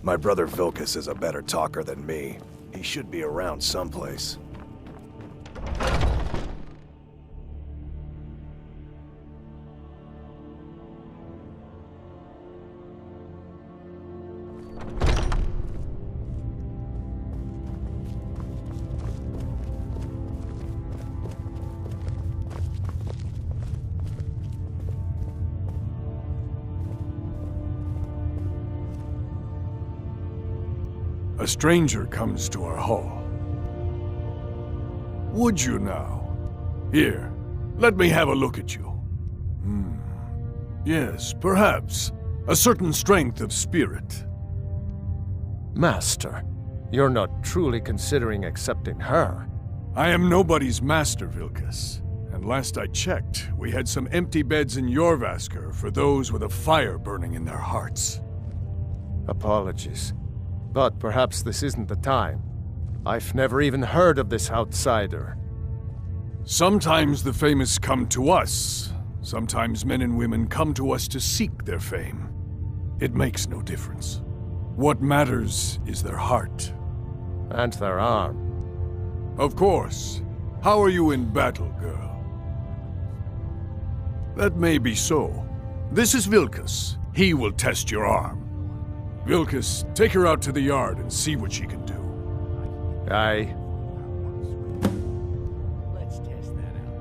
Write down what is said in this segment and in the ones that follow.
My brother Vilkas is a better talker than me. He should be around someplace. A stranger comes to our hall. Would you now? Here, let me have a look at you. Yes, perhaps. A certain strength of spirit. Master, you're not truly considering accepting her. I am nobody's master, Vilkas. And last I checked, we had some empty beds in Jorvaskr for those with a fire burning in their hearts. Apologies. But perhaps this isn't the time. I've never even heard of this outsider. Sometimes the famous come to us. Sometimes men and women come to us to seek their fame. It makes no difference. What matters is their heart. And their arm. Of course. How are you in battle, girl? That may be so. This is Vilkas. He will test your arm. Vilkas, take her out to the yard and see what she can do. Aye. Let's test that out.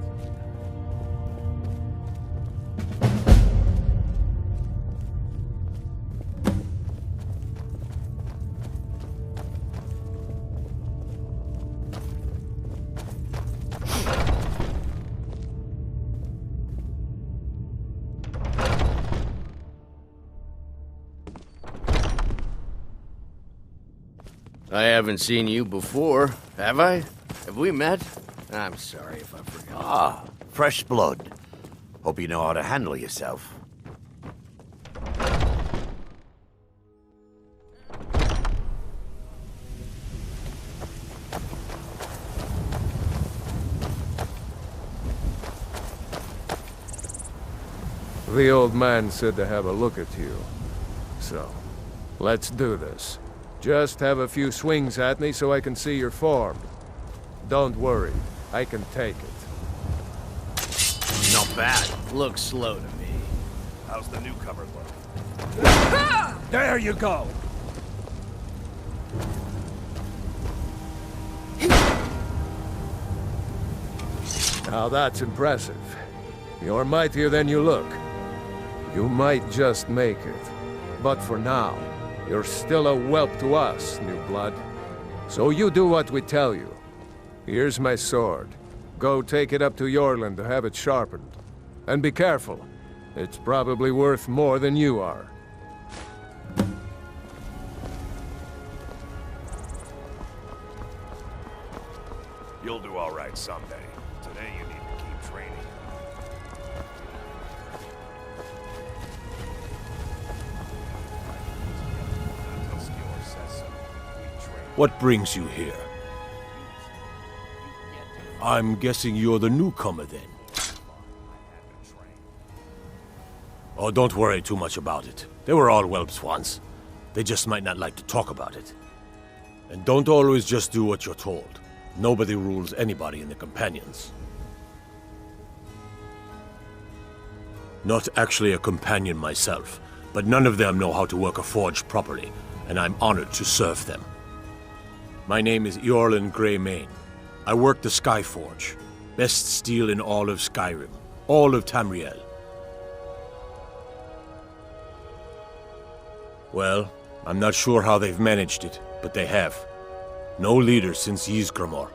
I haven't seen you before, have I? Have we met? I'm sorry if I forgot. Ah, fresh blood. Hope you know how to handle yourself. The old man said to have a look at you. So, let's do this. Just have a few swings at me so I can see your form. Don't worry, I can take it. Not bad. Looks slow to me. How's the newcomer look? There you go! Now that's impressive. You're mightier than you look. You might just make it. But for now, you're still a whelp to us, new blood. So you do what we tell you. Here's my sword. Go take it up to Yorland to have it sharpened. And be careful. It's probably worth more than you are. You'll do all right someday. Today you need to keep training. What brings you here? I'm guessing you're the newcomer then. Oh, don't worry too much about it. They were all whelps once. They just might not like to talk about it. And don't always just do what you're told. Nobody rules anybody in the Companions. Not actually a companion myself, but none of them know how to work a forge properly, and I'm honored to serve them. My name is Eorlin Greymane. I work the Skyforge. Best steel in all of Skyrim. All of Tamriel. Well, I'm not sure how they've managed it, but they have. No leader since Ysgramor.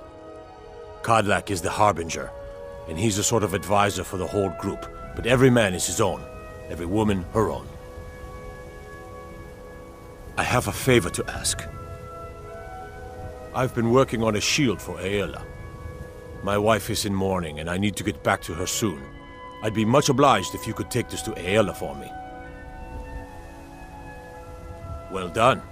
Kodlak is the Harbinger, and he's a sort of advisor for the whole group, but every man is his own. Every woman her own. I have a favor to ask. I've been working on a shield for Aela. My wife is in mourning, and I need to get back to her soon. I'd be much obliged if you could take this to Aela for me. Well done.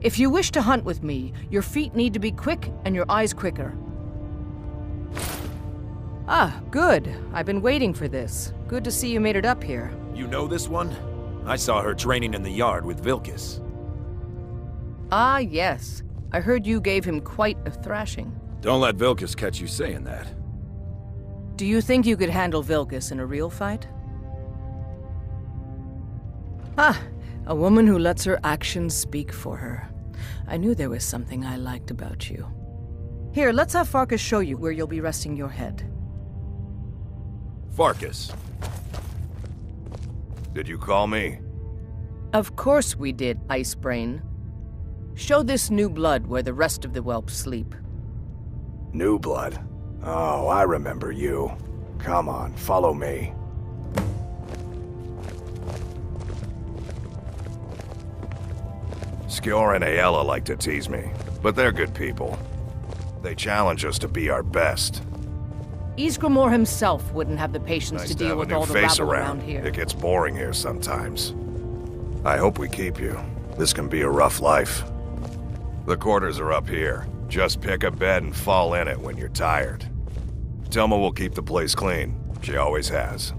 If you wish to hunt with me, your feet need to be quick and your eyes quicker. Ah, good. I've been waiting for this. Good to see you made it up here. You know this one? I saw her training in the yard with Vilkis. Ah, yes. I heard you gave him quite a thrashing. Don't let Vilkis catch you saying that. Do you think you could handle Vilkis in a real fight? Ah, a woman who lets her actions speak for her. I knew there was something I liked about you. Here, let's have Farkas show you where you'll be resting your head. Farkas. Did you call me? Of course we did, Ice Brain. Show this new blood where the rest of the whelps sleep. New blood? Oh, I remember you. Come on, follow me. Skjor and Aella like to tease me, but they're good people. They challenge us to be our best. Ysgramor himself wouldn't have the patience Nice to to deal have a with new all the face rabble around. around here. It gets boring here sometimes. I hope we keep you. This can be a rough life. The quarters are up here. Just pick a bed and fall in it when you're tired. Telma will keep the place clean. She always has.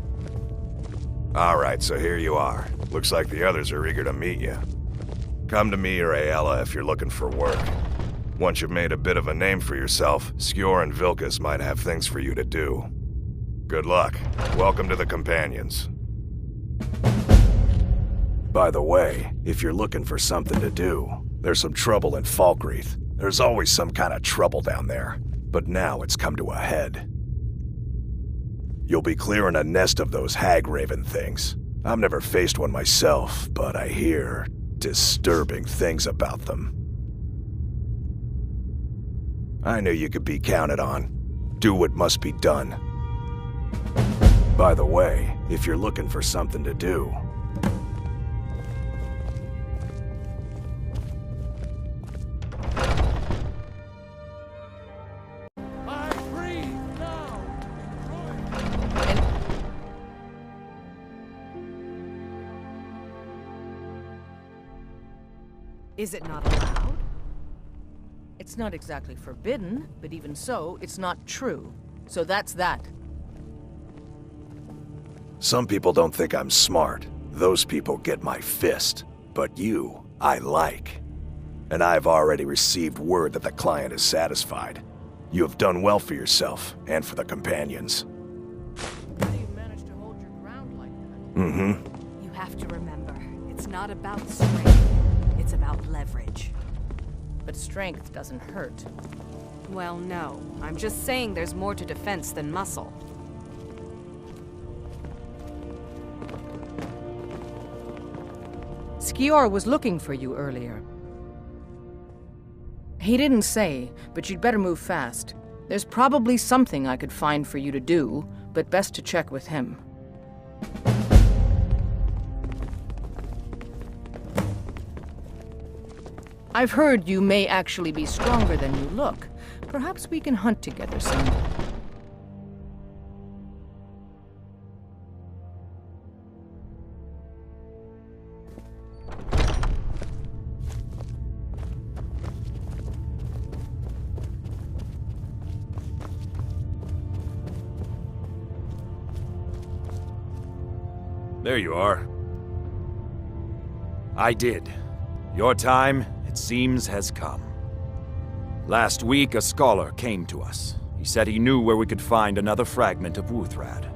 Alright, so here you are. Looks like the others are eager to meet you. Come to me or Aella if you're looking for work. Once you've made a bit of a name for yourself, Skjor and Vilkis might have things for you to do. Good luck. Welcome to the Companions. By the way, if you're looking for something to do, there's some trouble in Falkreath. There's always some kind of trouble down there, but now it's come to a head. You'll be clearing a nest of those hag-raven things. I've never faced one myself, but I hear disturbing things about them. I knew you could be counted on. Do what must be done. By the way, if you're looking for something to do, Is it not allowed? It's not exactly forbidden, but even so, it's not true. So that's that. some people don't think I'm smart. Those people get my fist. But you, I like. And I've already received word that the client is satisfied. You have done well for yourself, and for the Companions. How do you manage to hold your ground like that? Mm-hmm. You have to remember, it's not about strength. It's about leverage. But strength doesn't hurt. Well, no. I'm just saying there's more to defense than muscle. Skjor was looking for you earlier. He didn't say, but you'd better move fast. There's probably something I could find for you to do, but best to check with him. I've heard you may actually be stronger than you look. Perhaps we can hunt together someday. There you are. I did. Your time, it seems, has come. Last week, a scholar came to us. He said he knew where we could find another fragment of Wuthrad.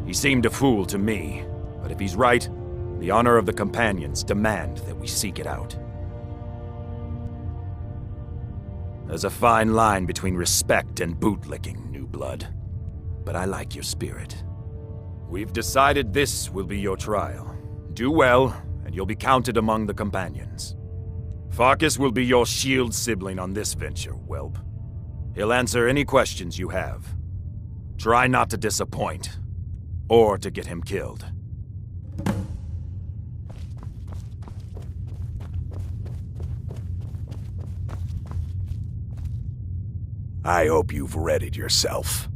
He seemed a fool to me, but if he's right, the honor of the Companions demand that we seek it out. There's a fine line between respect and bootlicking, new blood. But I like your spirit. We've decided this will be your trial. Do well, and you'll be counted among the Companions. Farkas will be your shield sibling on this venture, whelp. He'll answer any questions you have. Try not to disappoint, or to get him killed. I hope you've readied yourself.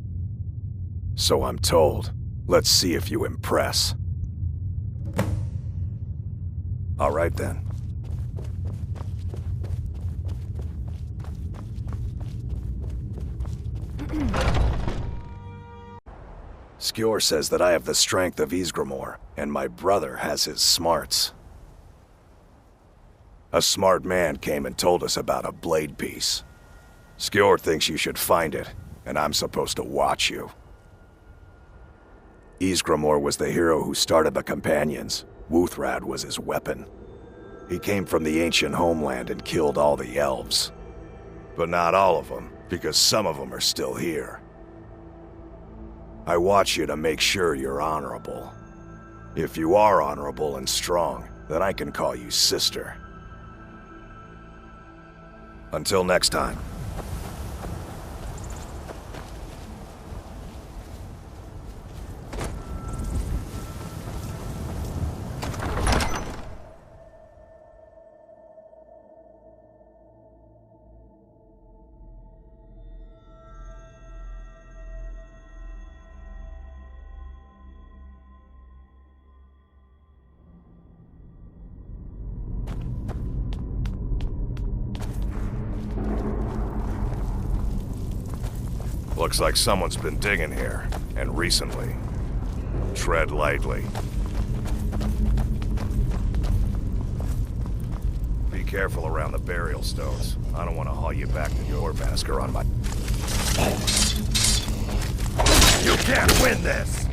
So I'm told. Let's see if you impress. All right then. Skjor says that I have the strength of Ysgramor, and my brother has his smarts. A smart man came and told us about a blade piece. Skjor thinks you should find it, and I'm supposed to watch you. Ysgramor was the hero who started the Companions. Wuthrad was his weapon. He came from the ancient homeland and killed all the elves. But not all of them, because some of them are still here. I watch you to make sure you're honorable. If you are honorable and strong, then I can call you sister. Until next time. Looks like someone's been digging here, and recently. Tread lightly. Be careful around the burial stones. I don't want to haul you back to your masker on my... You can't win this!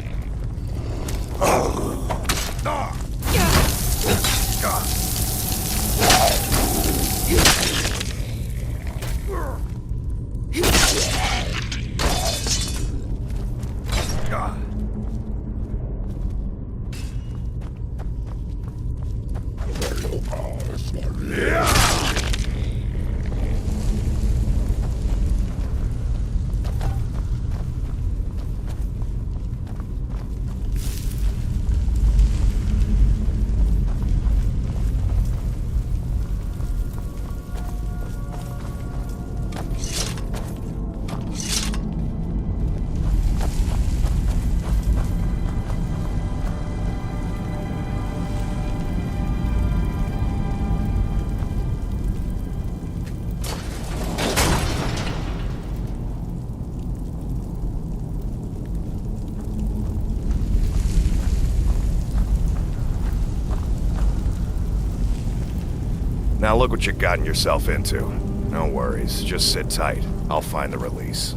Now look what you've gotten yourself into. No worries, just sit tight. I'll find the release.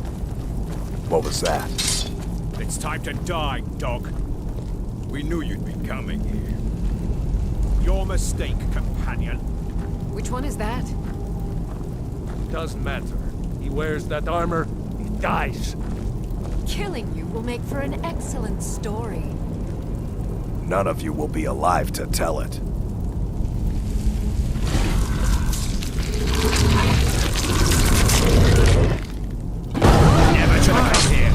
What was that? It's time to die, dog. We knew you'd be coming here. Your mistake, companion. Which one is that? Doesn't matter. He wears that armor, he dies. Killing you will make for an excellent story. None of you will be alive to tell it. Never should have come here.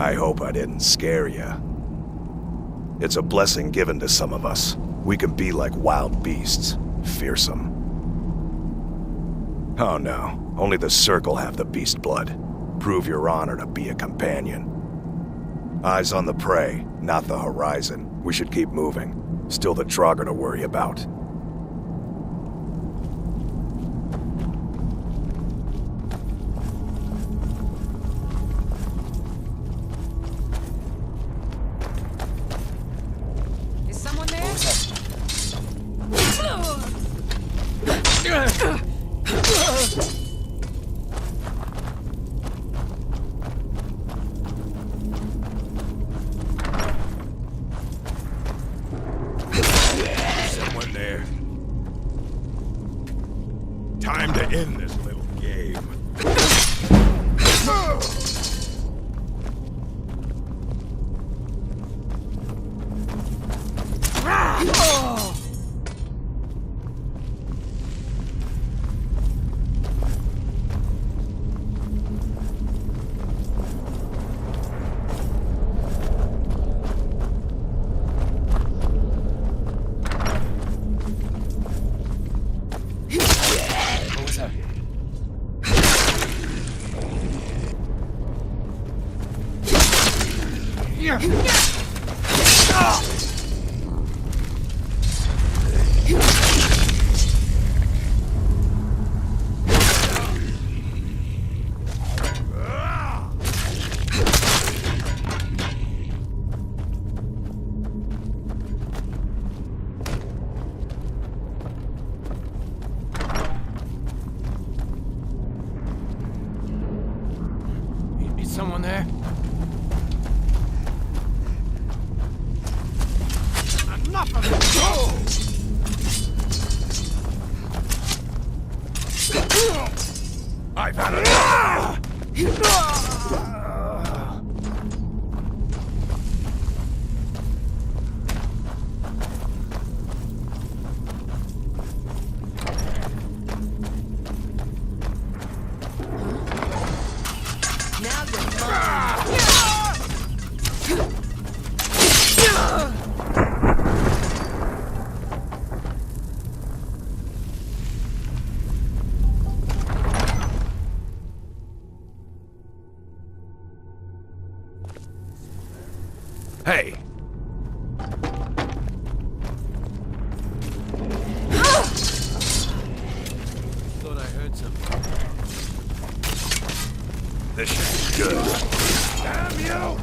I hope I didn't scare you. It's a blessing given to some of us. We can be like wild beasts, fearsome. Oh no, only the Circle have the beast blood. Prove your honor to be a companion. Eyes on the prey, not the horizon. We should keep moving. Still the Draugr to worry about. Is someone there? Someone there. Time to end this little game. Is someone there? Enough of it! I've had enough! Now you're mine. Hey! Thought I heard something. This should be good. Damn you!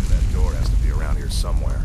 That door has to be around here somewhere.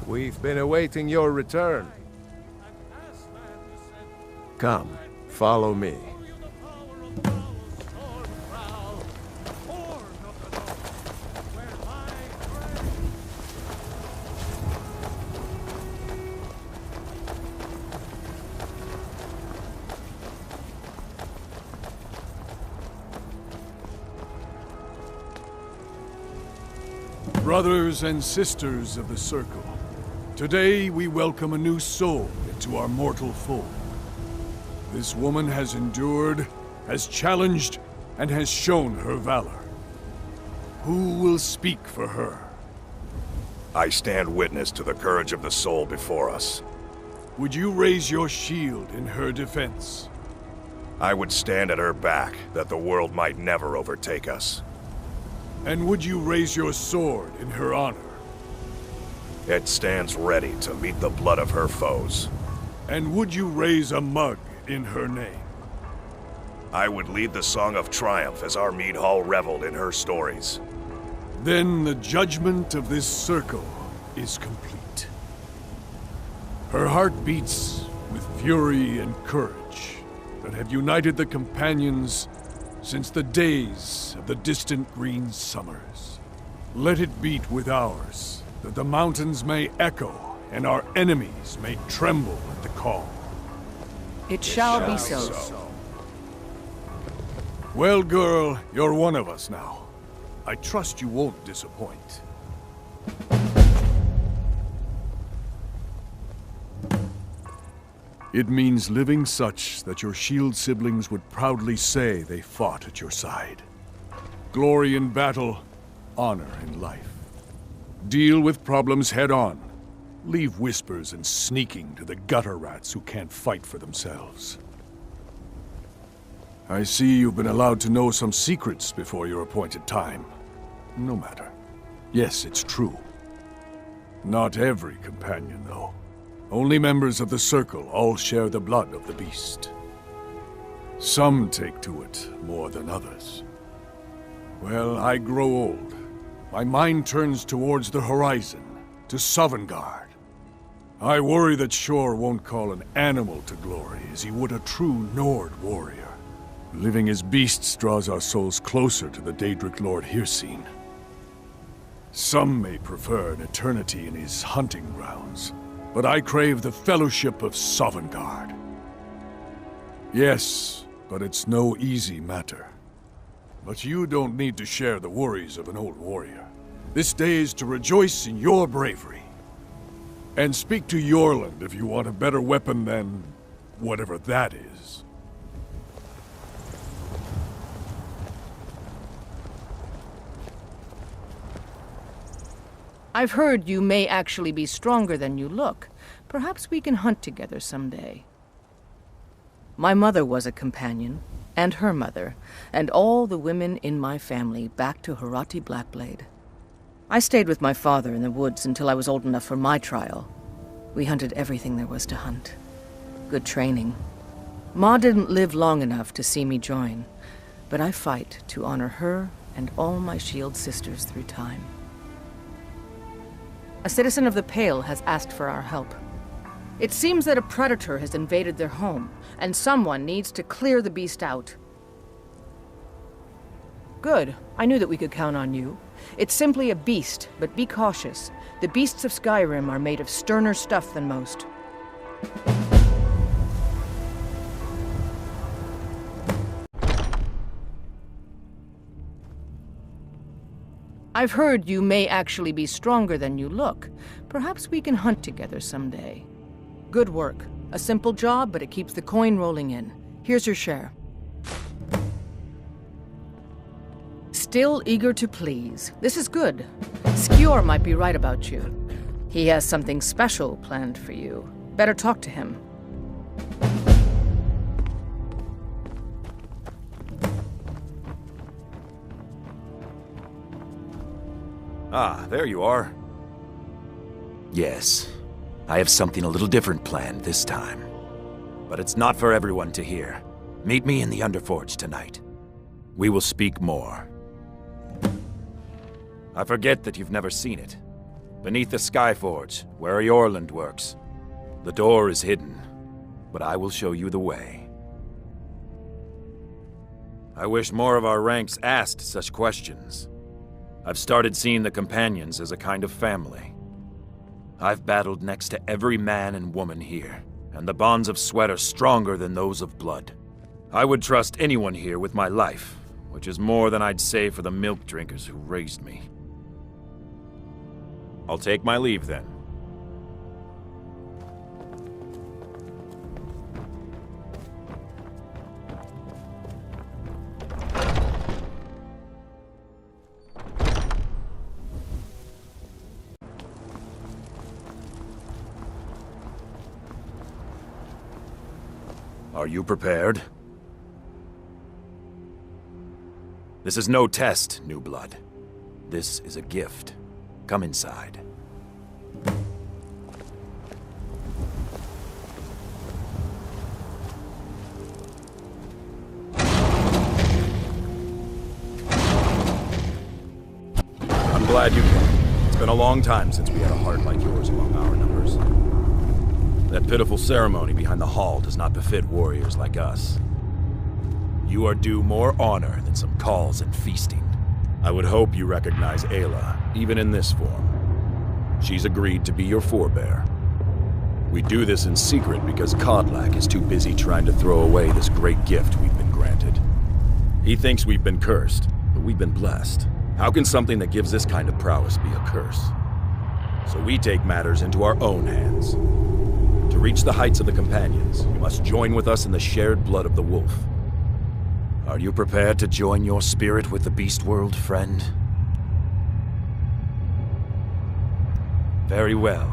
We've been awaiting your return. Come, follow me. Brothers and sisters of the Circle, today we welcome a new soul into our mortal fold. This woman has endured, has challenged, and has shown her valor. Who will speak for her? I stand witness to the courage of the soul before us. Would you raise your shield in her defense? I would stand at her back, that the world might never overtake us. And would you raise your sword in her honor? It stands ready to meet the blood of her foes. And would you raise a mug in her name? I would lead the song of triumph as our mead hall reveled in her stories. Then the judgment of this circle is complete. Her heart beats with fury and courage that have united the companions since the days of the distant green summers. Let it beat with ours, that the mountains may echo and our enemies may tremble at the call. It shall be so. Well, girl, you're one of us now. I trust you won't disappoint. It means living such that your shield siblings would proudly say they fought at your side. Glory in battle, honor in life. Deal with problems head on. Leave whispers and sneaking to the gutter rats who can't fight for themselves. I see you've been allowed to know some secrets before your appointed time. No matter. Yes, it's true. Not every companion, though. Only members of the Circle all share the blood of the beast. Some take to it more than others. Well, I grow old. My mind turns towards the horizon, to Sovngarde. I worry that Shor won't call an animal to glory as he would a true Nord warrior. Living as beasts draws our souls closer to the Daedric Lord Hircine. Some may prefer an eternity in his hunting grounds, but I crave the fellowship of Sovngarde. Yes, but it's no easy matter. But you don't need to share the worries of an old warrior. This day is to rejoice in your bravery. And speak to Yorland if you want a better weapon than whatever that is. I've heard you may actually be stronger than you look. Perhaps we can hunt together someday. My mother was a companion, and her mother, and all the women in my family back to Harati Blackblade. I stayed with my father in the woods until I was old enough for my trial. We hunted everything there was to hunt. Good training. Ma didn't live long enough to see me join, but I fight to honor her and all my shield sisters through time. A citizen of the Pale has asked for our help. It seems that a predator has invaded their home, and someone needs to clear the beast out. Good. I knew that we could count on you. It's simply a beast, but be cautious. The beasts of Skyrim are made of sterner stuff than most. I've heard you may actually be stronger than you look. Perhaps we can hunt together someday. Good work. A simple job, but it keeps the coin rolling in. Here's your share. Still eager to please. This is good. SKRLT-R might be right about you. He has something special planned for you. Better talk to him. Ah, there you are. Yes, I have something a little different planned this time. But it's not for everyone to hear. Meet me in the Underforge tonight. We will speak more. I forget that you've never seen it. Beneath the Skyforge, where Eorlund works. The door is hidden, but I will show you the way. I wish more of our ranks asked such questions. I've started seeing the Companions as a kind of family. I've battled next to every man and woman here, and the bonds of sweat are stronger than those of blood. I would trust anyone here with my life, which is more than I'd say for the milk drinkers who raised me. I'll take my leave then. Are you prepared? This is no test, new blood. This is a gift. Come inside. I'm glad you came. It's been a long time since we had a heart like yours among our numbers. That pitiful ceremony behind the hall does not befit warriors like us. You are due more honor than some calls and feasting. I would hope you recognize Ayla, even in this form. She's agreed to be your forebear. We do this in secret because Kodlak is too busy trying to throw away this great gift we've been granted. He thinks we've been cursed, but we've been blessed. How can something that gives this kind of prowess be a curse? So we take matters into our own hands. To reach the heights of the Companions, you must join with us in the shared blood of the wolf. Are you prepared to join your spirit with the beast world, friend? Very well.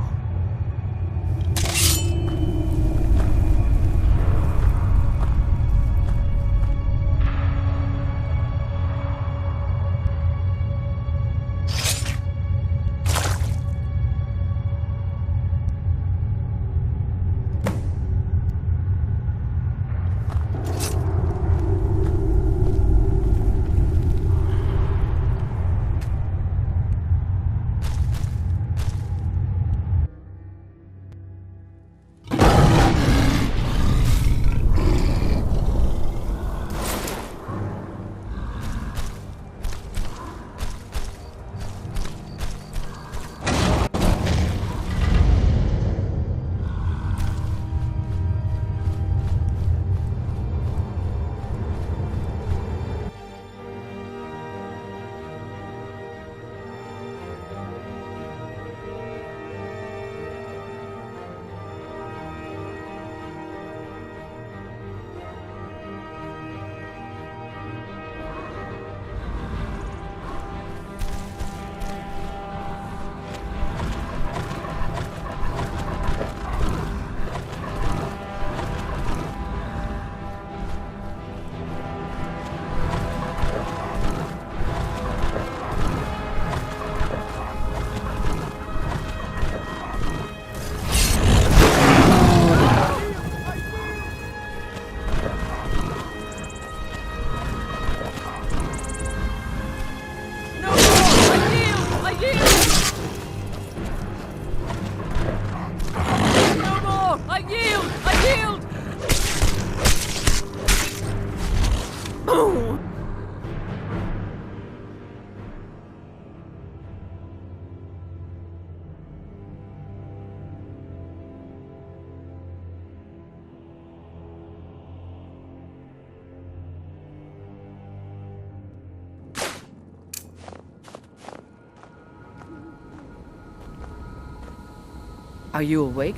Are you awake?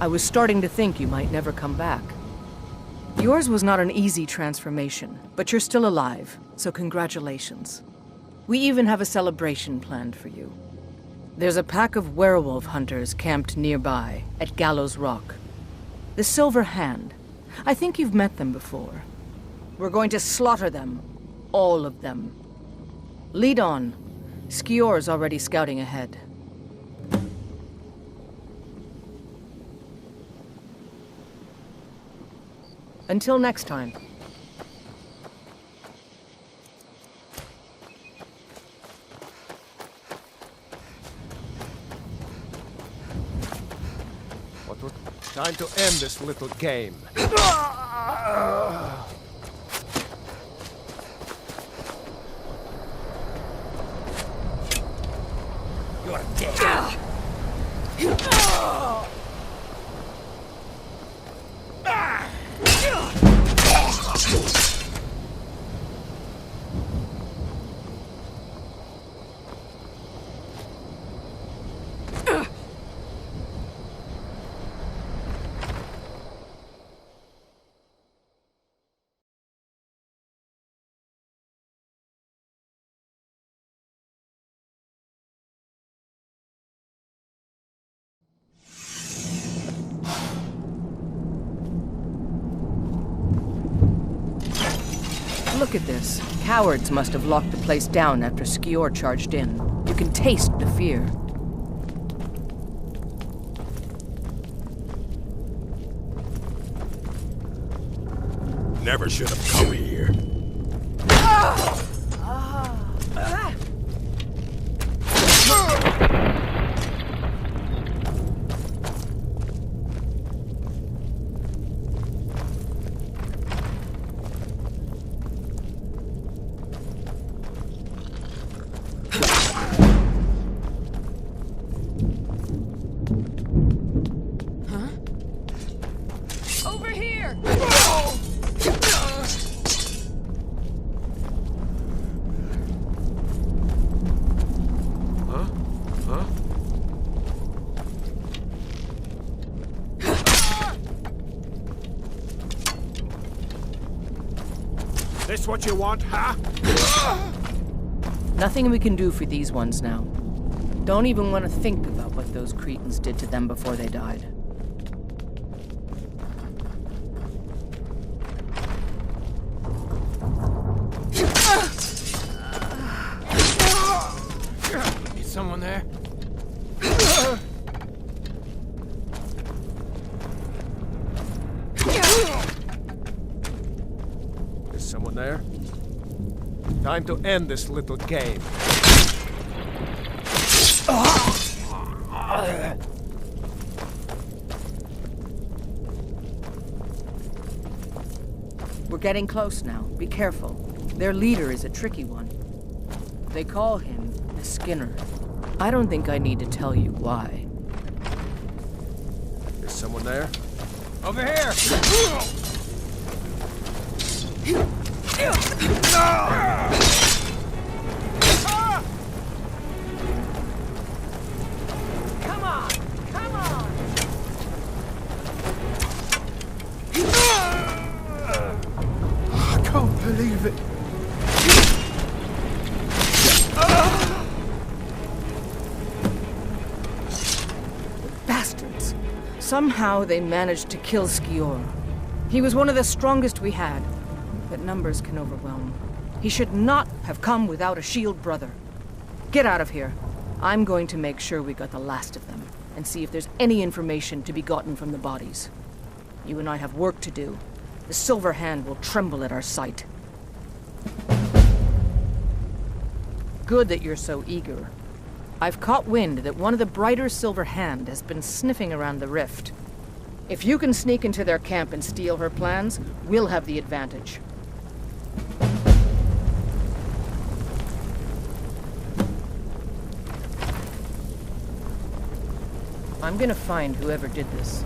I was starting to think you might never come back. Yours was not an easy transformation, but you're still alive, so congratulations. We even have a celebration planned for you. There's a pack of werewolf hunters camped nearby, at Gallows Rock. The Silver Hand. I think you've met them before. We're going to slaughter them. All of them. Lead on. SKRLT-R's already scouting ahead. Until next time. Time to end this little game. You're dead. Look at this. Cowards must have locked the place down after SKRLT-R charged in. You can taste the fear. Never should have come here. Over here! This what you want, huh? Nothing we can do for these ones now. Don't even want to think about what those cretins did to them before they died. Is someone there? Is someone there? Time to end this little game. We're getting close now. Be careful. Their leader is a tricky one. They call him the Skinner. I don't think I need to tell you why. Is someone there? Over here! Come on! Come on! I can't believe it. Bastards. Somehow they managed to kill SKRLT-R. He was one of the strongest we had, but numbers can overwhelm. He should not have come without a shield brother. Get out of here. I'm going to make sure we got the last of them, and see if there's any information to be gotten from the bodies. You and I have work to do. The Silver Hand will tremble at our sight. Good that you're so eager. I've caught wind that one of the brighter Silver Hand has been sniffing around the rift. If you can sneak into their camp and steal her plans, we'll have the advantage. I'm gonna find whoever did this.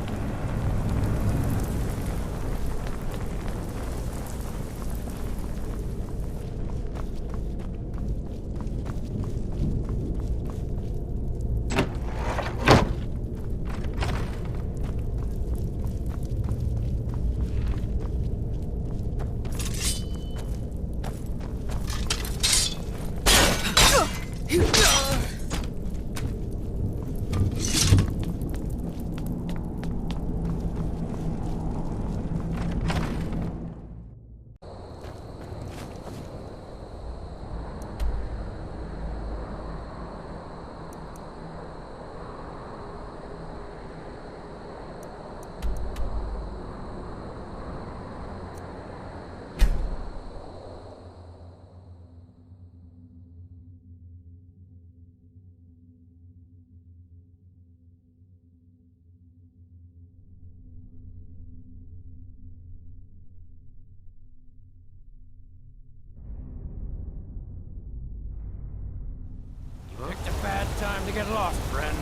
Time to get lost, friend.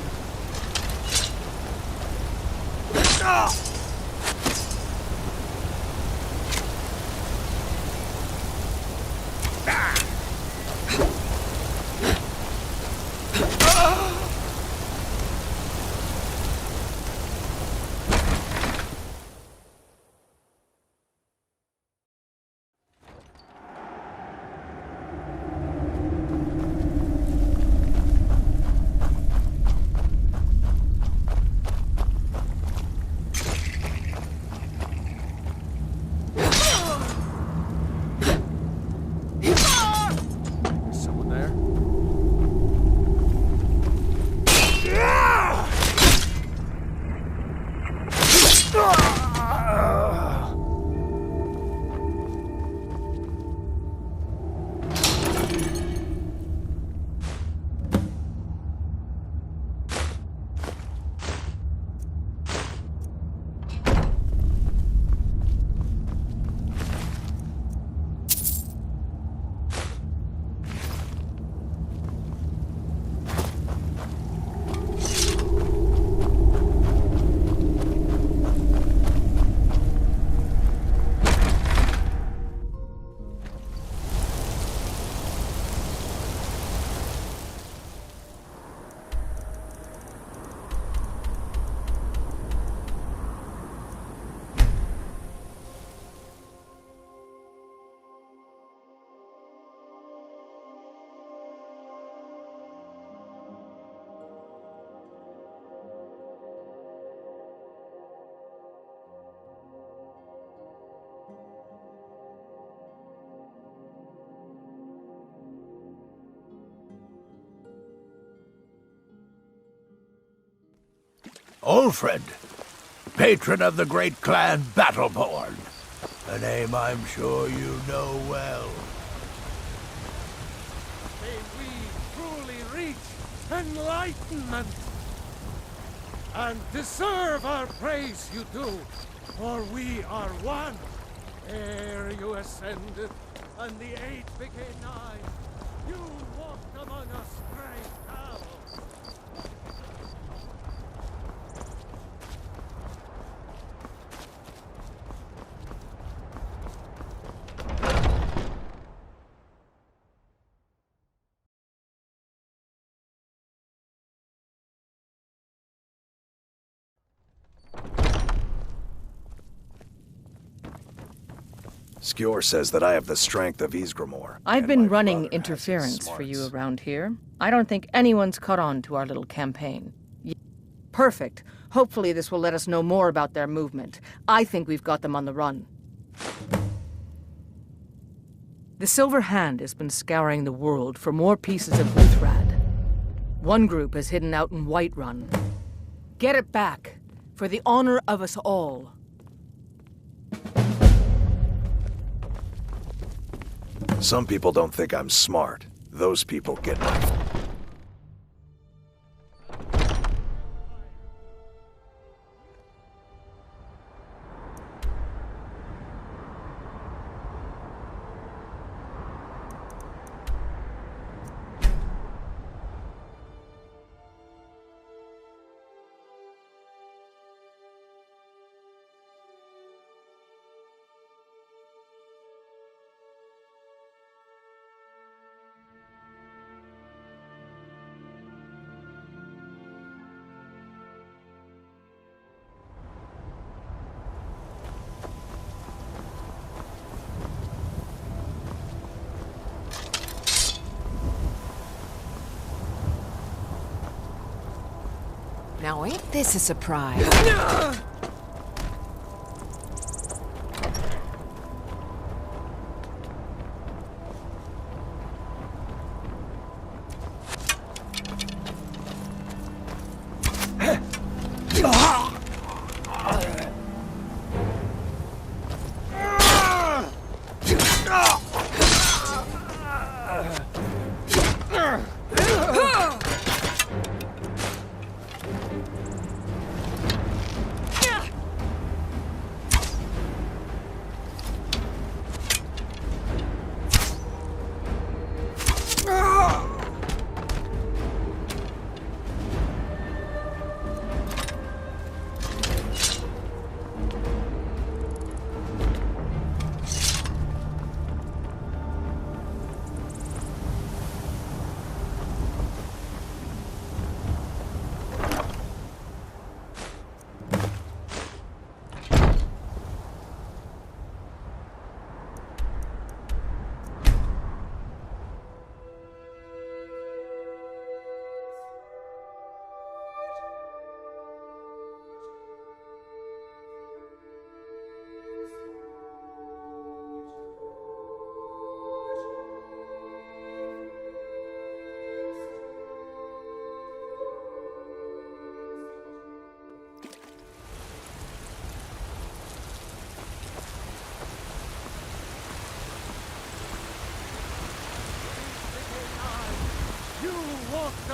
Old friend, patron of the great clan Battleborn. A name I'm sure you know well. May we truly reach enlightenment and deserve our praise you do, for we are one. Ere you ascended, and the 8 became 9, you walked among us, great cows. Skjor says that I have the strength of Ysgramor. I've and been my running brother has his interference for you smarts. around here. I don't think anyone's caught on to our little campaign. Perfect. Hopefully this will let us know more about their movement. I think we've got them on the run. The Silver Hand has been scouring the world for more pieces of Uthrad. One group is hidden out in Whiterun. Get it back, for the honor of us all. Some people don't think I'm smart. Those people get my... Now ain't this a surprise?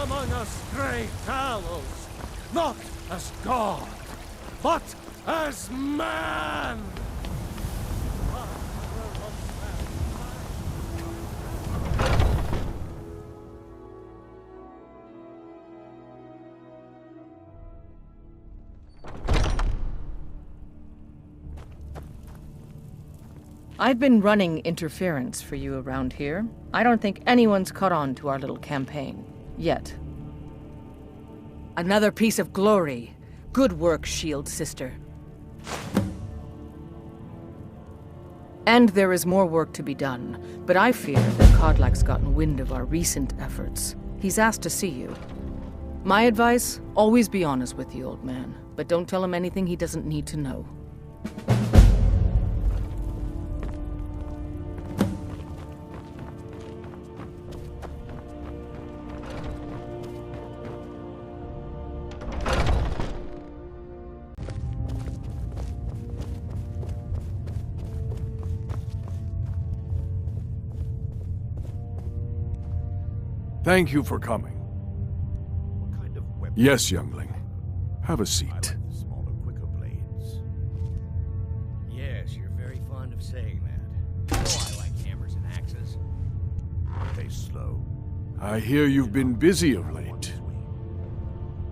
among us great owls, not as God, but as man! I've been running interference for you around here. I don't think anyone's caught on to our little campaign. Yet. Another piece of glory. Good work, Shield Sister. And there is more work to be done, but I fear that Kodlak's gotten wind of our recent efforts. He's asked to see you. My advice, always be honest with the old man, but don't tell him anything he doesn't need to know. Thank you for coming. What kind of weapon? Yes, youngling. Have a seat. I like the smaller, quicker blades. Yes, you're very fond of saying that. Oh, I like hammers and axes. They slow. I hear you've been busy of late.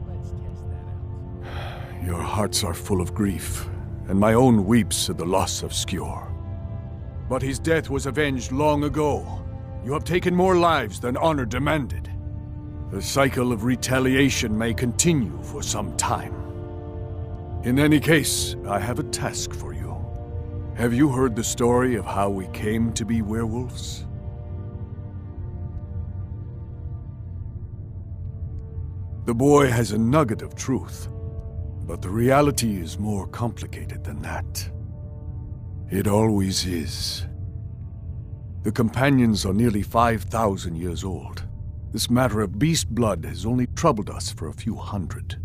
Let's test that out. Your hearts are full of grief, and my own weeps at the loss of Skjor. But his death was avenged long ago. You have taken more lives than honor demanded. The cycle of retaliation may continue for some time. In any case, I have a task for you. Have you heard the story of how we came to be werewolves? The boy has a nugget of truth, but the reality is more complicated than that. It always is. The companions are nearly 5,000 years old. This matter of beast blood has only troubled us for a few hundred.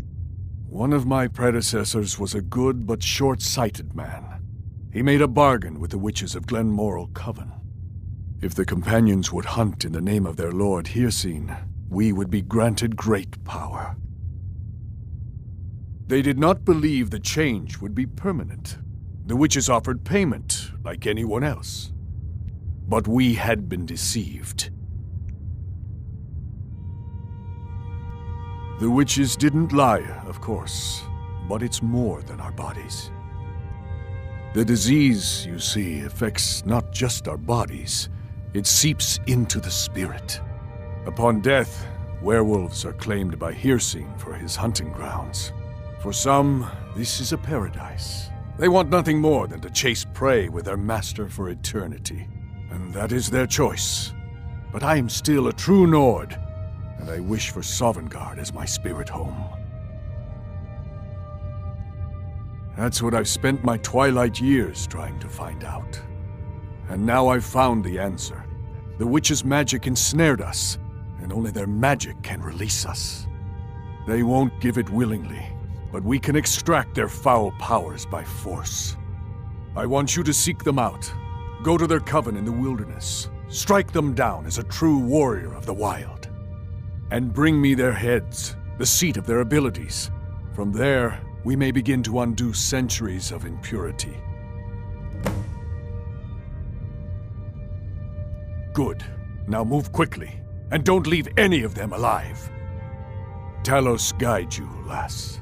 One of my predecessors was a good but short-sighted man. He made a bargain with the witches of Glenmoral Coven. If the companions would hunt in the name of their lord Hircine, we would be granted great power. They did not believe the change would be permanent. The witches offered payment, like anyone else. But we had been deceived. The witches didn't lie, of course, but it's more than our bodies. The disease, you see, affects not just our bodies, it seeps into the spirit. Upon death, werewolves are claimed by Hircine for his hunting grounds. For some, this is a paradise. They want nothing more than to chase prey with their master for eternity. And that is their choice. But I am still a true Nord, and I wish for Sovngarde as my spirit home. That's what I've spent my twilight years trying to find out. And now I've found the answer. The witches' magic ensnared us, and only their magic can release us. They won't give it willingly, but we can extract their foul powers by force. I want you to seek them out. Go to their coven in the wilderness. Strike them down as a true warrior of the wild. And bring me their heads, the seat of their abilities. From there, we may begin to undo centuries of impurity. Good. Now move quickly, and don't leave any of them alive. Talos guide you, lass.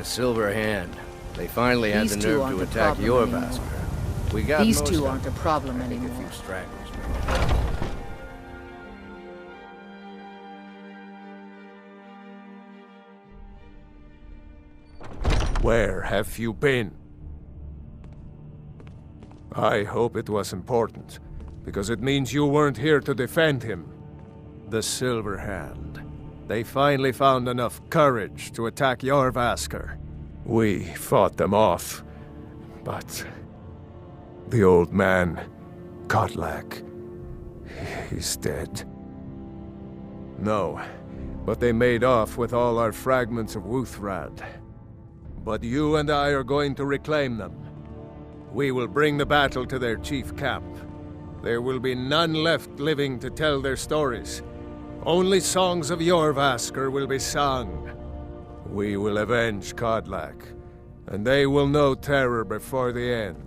Silver Hand. They finally had These the two nerve aren't to a attack problem your anymore. Vasker. We got These most two of aren't a them. problem I think a anymore. few stragglers, maybe. Where have you been? I hope it was important, because it means you weren't here to defend him. The Silver Hand. They finally found enough courage to attack your Vasker. We fought them off, but the old man, Kodlak, he's dead. No, but they made off with all our fragments of Wuthrad. But you and I are going to reclaim them. We will bring the battle to their chief camp. There will be none left living to tell their stories. Only songs of your Vasker will be sung. We will avenge Kodlak, and they will know terror before the end.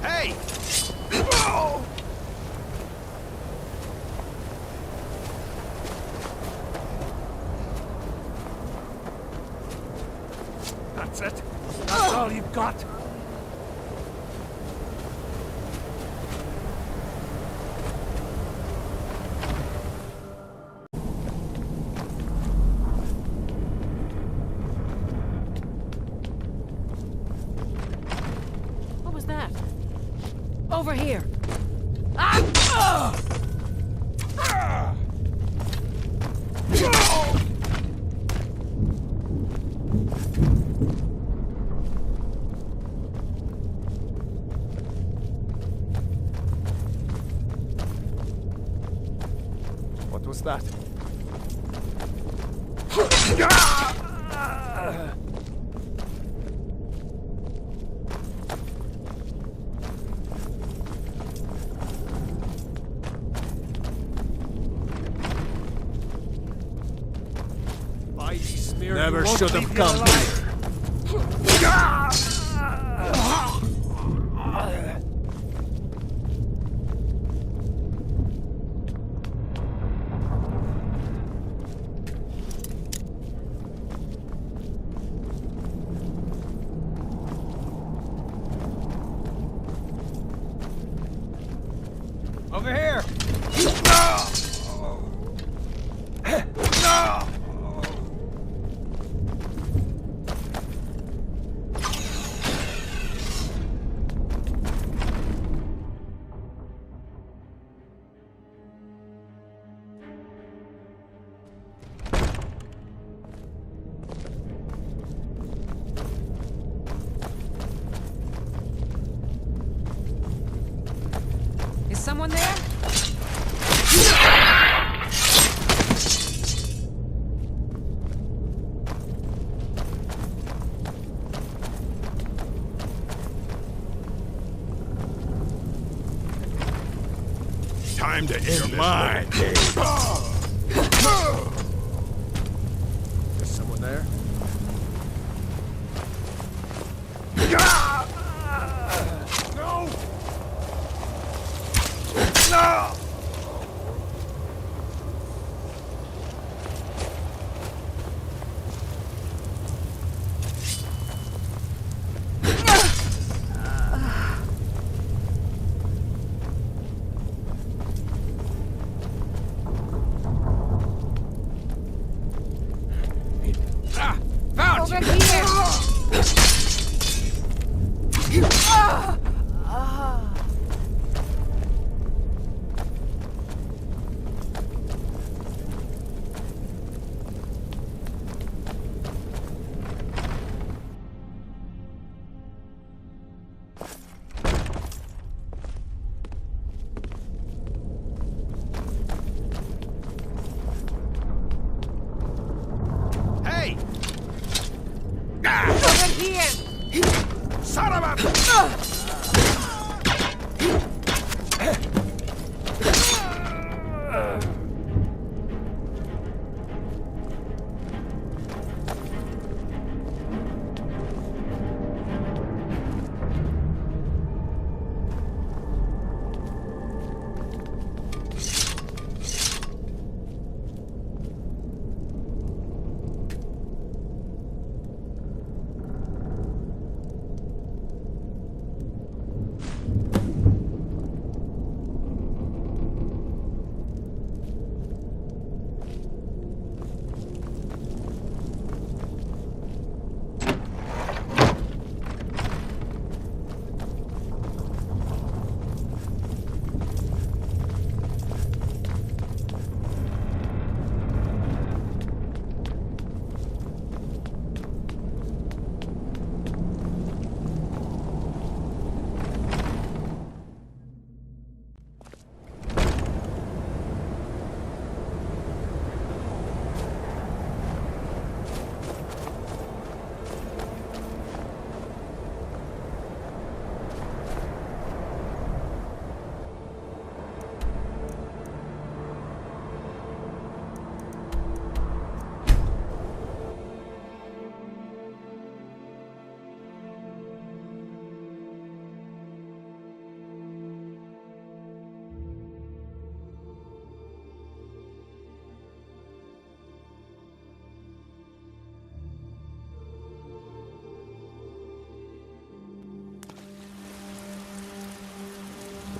Hey! That's it? That's all you've got? What was that? Over here! What was that? Never should have come here. Over here! Is someone there? Time to end mine. Is someone there? No! No! Found Over you! here! Son of a...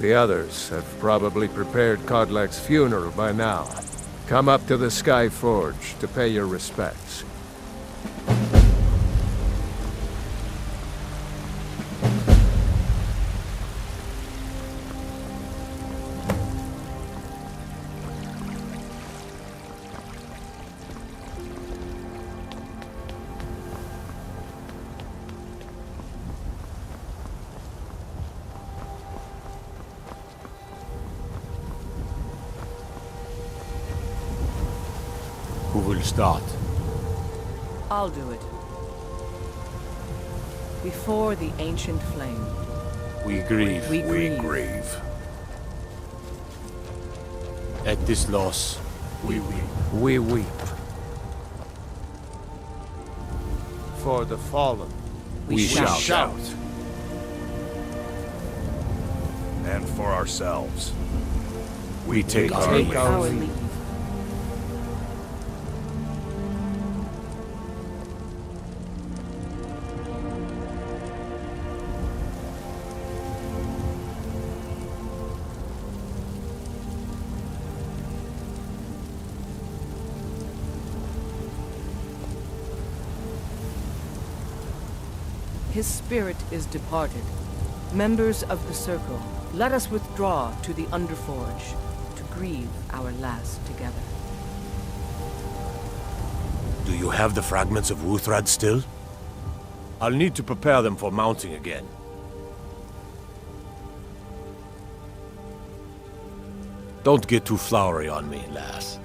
The others have probably prepared Kodlak's funeral by now. Come up to the Sky Forge to pay your respects. Who will start? I'll do it. Before the ancient flame, We grieve. we We grieve. grieve. At this loss, We weep. We weep. For the fallen. We shout. Shout. And for ourselves, we take our Take leave. our leave. His spirit is departed. Members of the Circle, let us withdraw to the Underforge to grieve our last together. do you have the fragments of Wuthrad still? I'll need to prepare them for mounting again. Don't get too flowery on me, lass.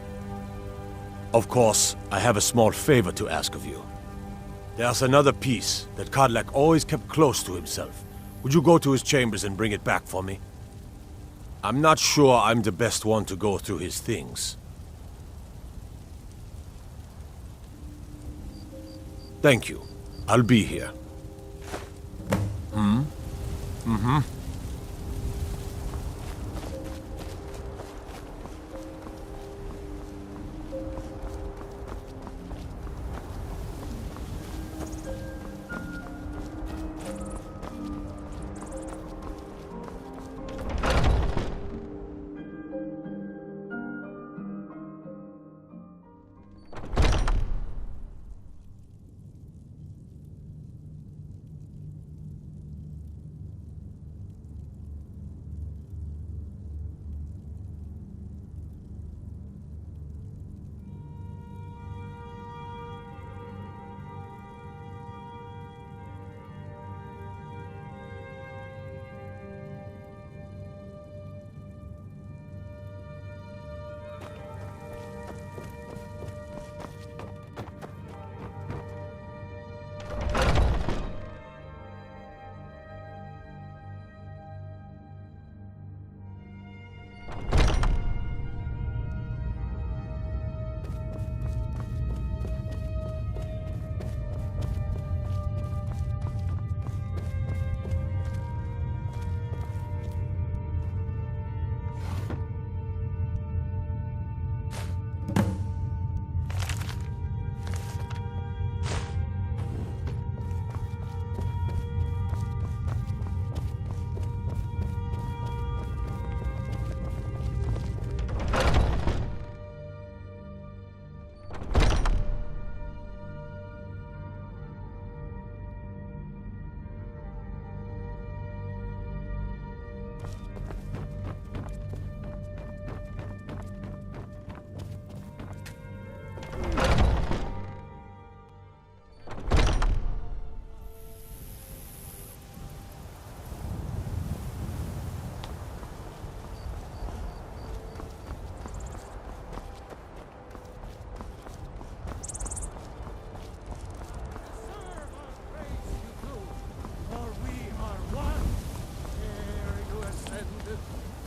Of course, I have a small favor to ask of you. There's another piece that Kodlak always kept close to himself. Would you go to his chambers and bring it back for me? I'm not sure I'm the best one to go through his things. Thank you. I'll be here.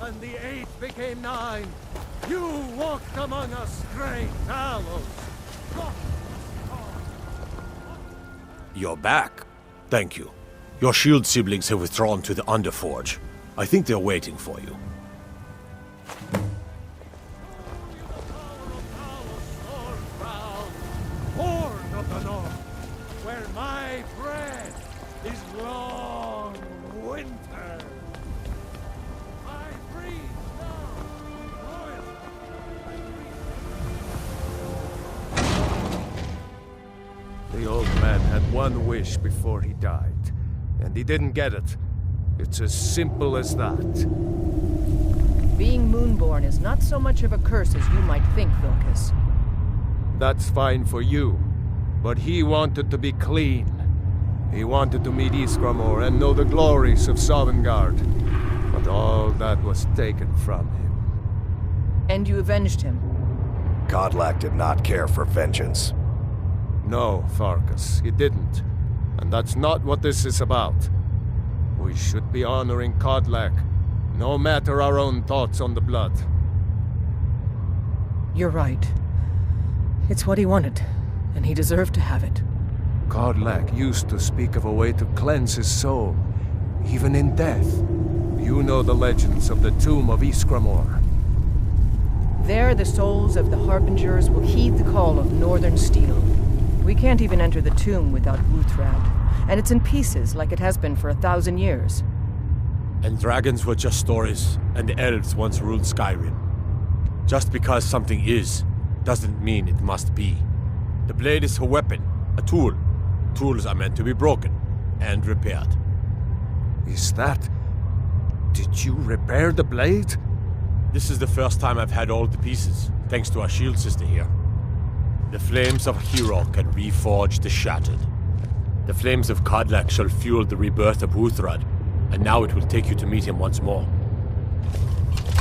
and the 8 became 9. You walked among us, great Talos. You're back. Thank you. Your shield siblings have withdrawn to the Underforge. I think they're waiting for you. Horn of the North, where my bread is long winter. I breathe now, royal. The old man had one wish before he died, and he didn't get it. It's as simple as that. Being Moonborn is not so much of a curse as you might think, Vilcus. That's fine for you, but he wanted to be clean. He wanted to meet Ysgramor and know the glories of Sovngarde, but all that was taken from him. And you avenged him. Kodlak did not care for vengeance. No, Farkas, he didn't. And that's not what this is about. We should be honoring Kodlak, no matter our own thoughts on the blood. You're right. It's what he wanted, and he deserved to have it. Kodlak used to speak of a way to cleanse his soul, even in death. You know the legends of the tomb of Ysgramor. There, the souls of the Harbingers will heed the call of Northern Steel. We can't even enter the tomb without Wuthrad, and it's in pieces like it has been for 1,000 years. And dragons were just stories, and the elves once ruled Skyrim. Just because something is, doesn't mean it must be. The blade is a weapon, a tool. Tools are meant to be broken and repaired. Is that... Did you repair the blade? This is the first time I've had all the pieces, thanks to our shield sister here. The flames of a hero can reforge the shattered. The flames of Kodlak shall fuel the rebirth of Wuthrad, and now it will take you to meet him once more.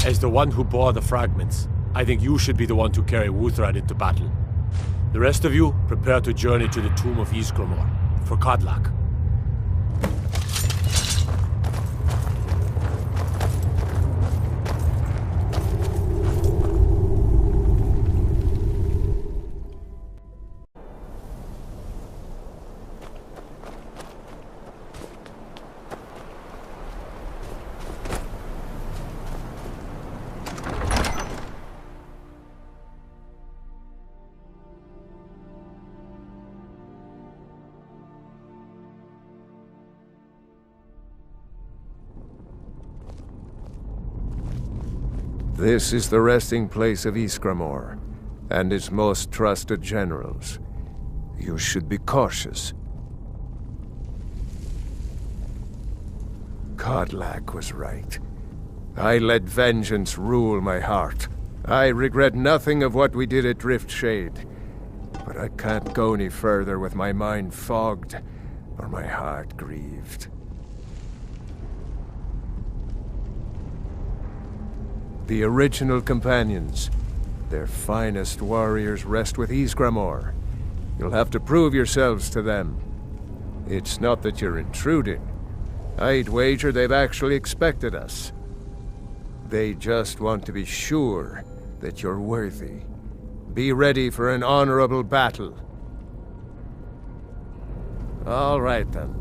As the one who bore the fragments, I think you should be the one to carry Wuthrad into battle. The rest of you, prepare to journey to the tomb of Ysgramor, for Kodlak. This is the resting place of Ysgramor, and its most trusted generals. You should be cautious. Kodlak was right. I let vengeance rule my heart. I regret nothing of what we did at Driftshade, but I can't go any further with my mind fogged or my heart grieved. The original companions, their finest warriors, rest with Ysgramor. You'll have to prove yourselves to them. It's not that you're intruding. I'd wager they've actually expected us. They just want to be sure that you're worthy. Be ready for an honorable battle. All right, then.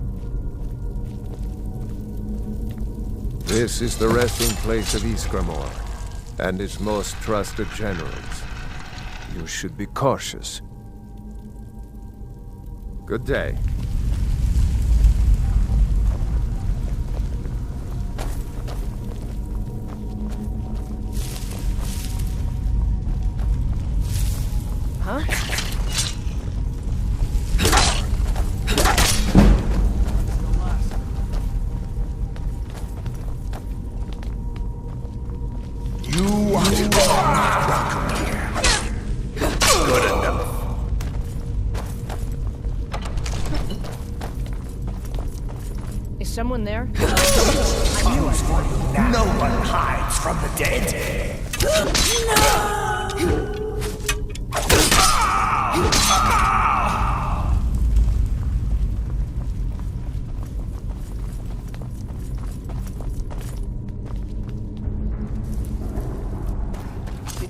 This is the resting place of Ysgramor, and its most trusted generals. You should be cautious. Good day. Huh? You are not welcome here. Good enough. Is someone there? No one hides from the dead.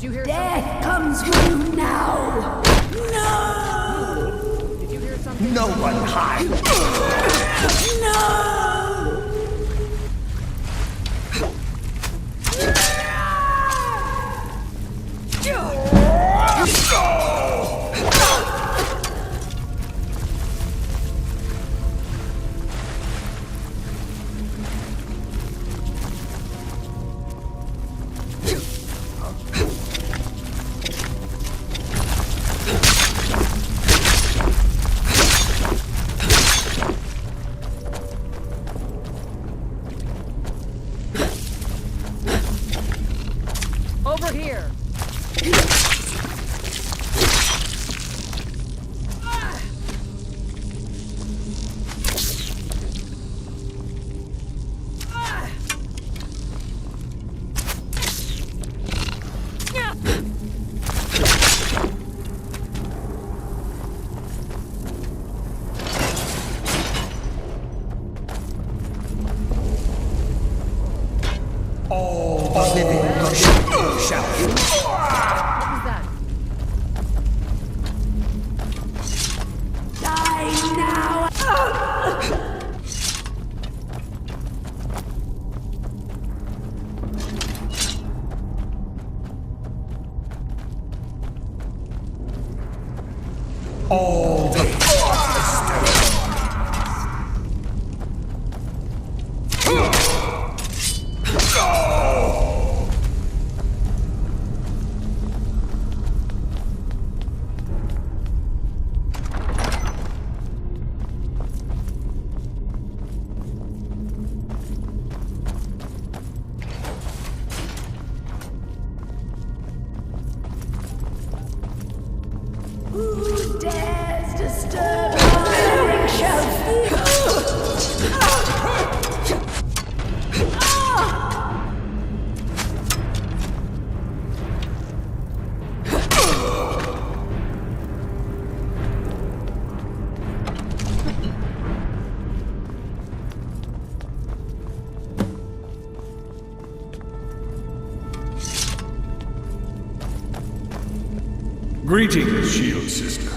you hear Death comes with you now! No! something? Did you hear something? No one hides! No! Over here! Who dares disturb my shall Greetings, Shield Sister.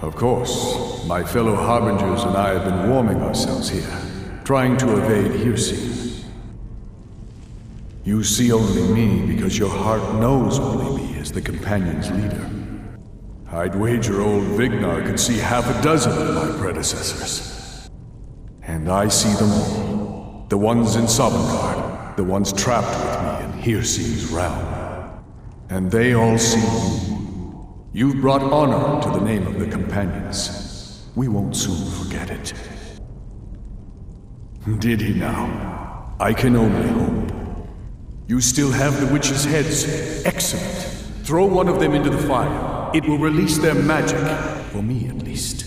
Of course, my fellow Harbingers and I have been warming ourselves here, trying to evade Hircine. You see only me because your heart knows only me as the Companion's leader. I'd wager old Vignar could see half a dozen of my predecessors. And I see them all. The ones in Sovngarde, the ones trapped with me in Hircine's realm. And they all see you. You've brought honor to the name of the Companions. We won't soon forget it. Did he now? I can only hope. You still have the witches' heads. Excellent. Throw one of them into the fire. It will release their magic. For me, at least.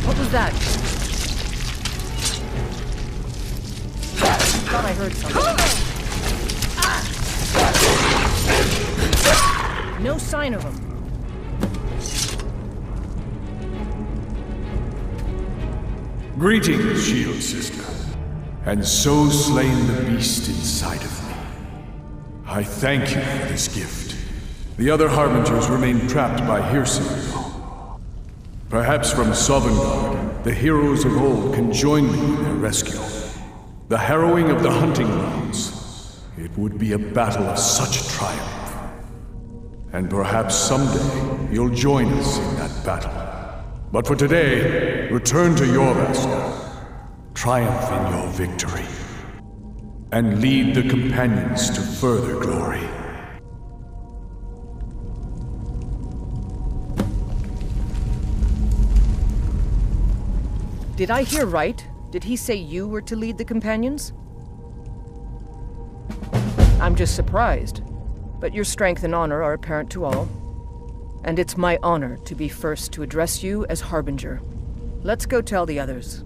What was that? I thought I heard something. No sign of him. Greetings, Shield Sister. And so slain the beast inside of me. I thank you for this gift. The other Harbingers remain trapped by Hircine. Perhaps from Sovngarde, the heroes of old can join me in their rescue. The harrowing of the hunting grounds. It would be a battle of such triumph. And perhaps someday you'll join us in that battle. But for today, return to Jorvaskr. Triumph in your victory. And lead the Companions to further glory. Did I hear right? Did he say you were to lead the Companions? I'm just surprised. But your strength and honor are apparent to all. And it's my honor to be first to address you as Harbinger. Let's go tell the others.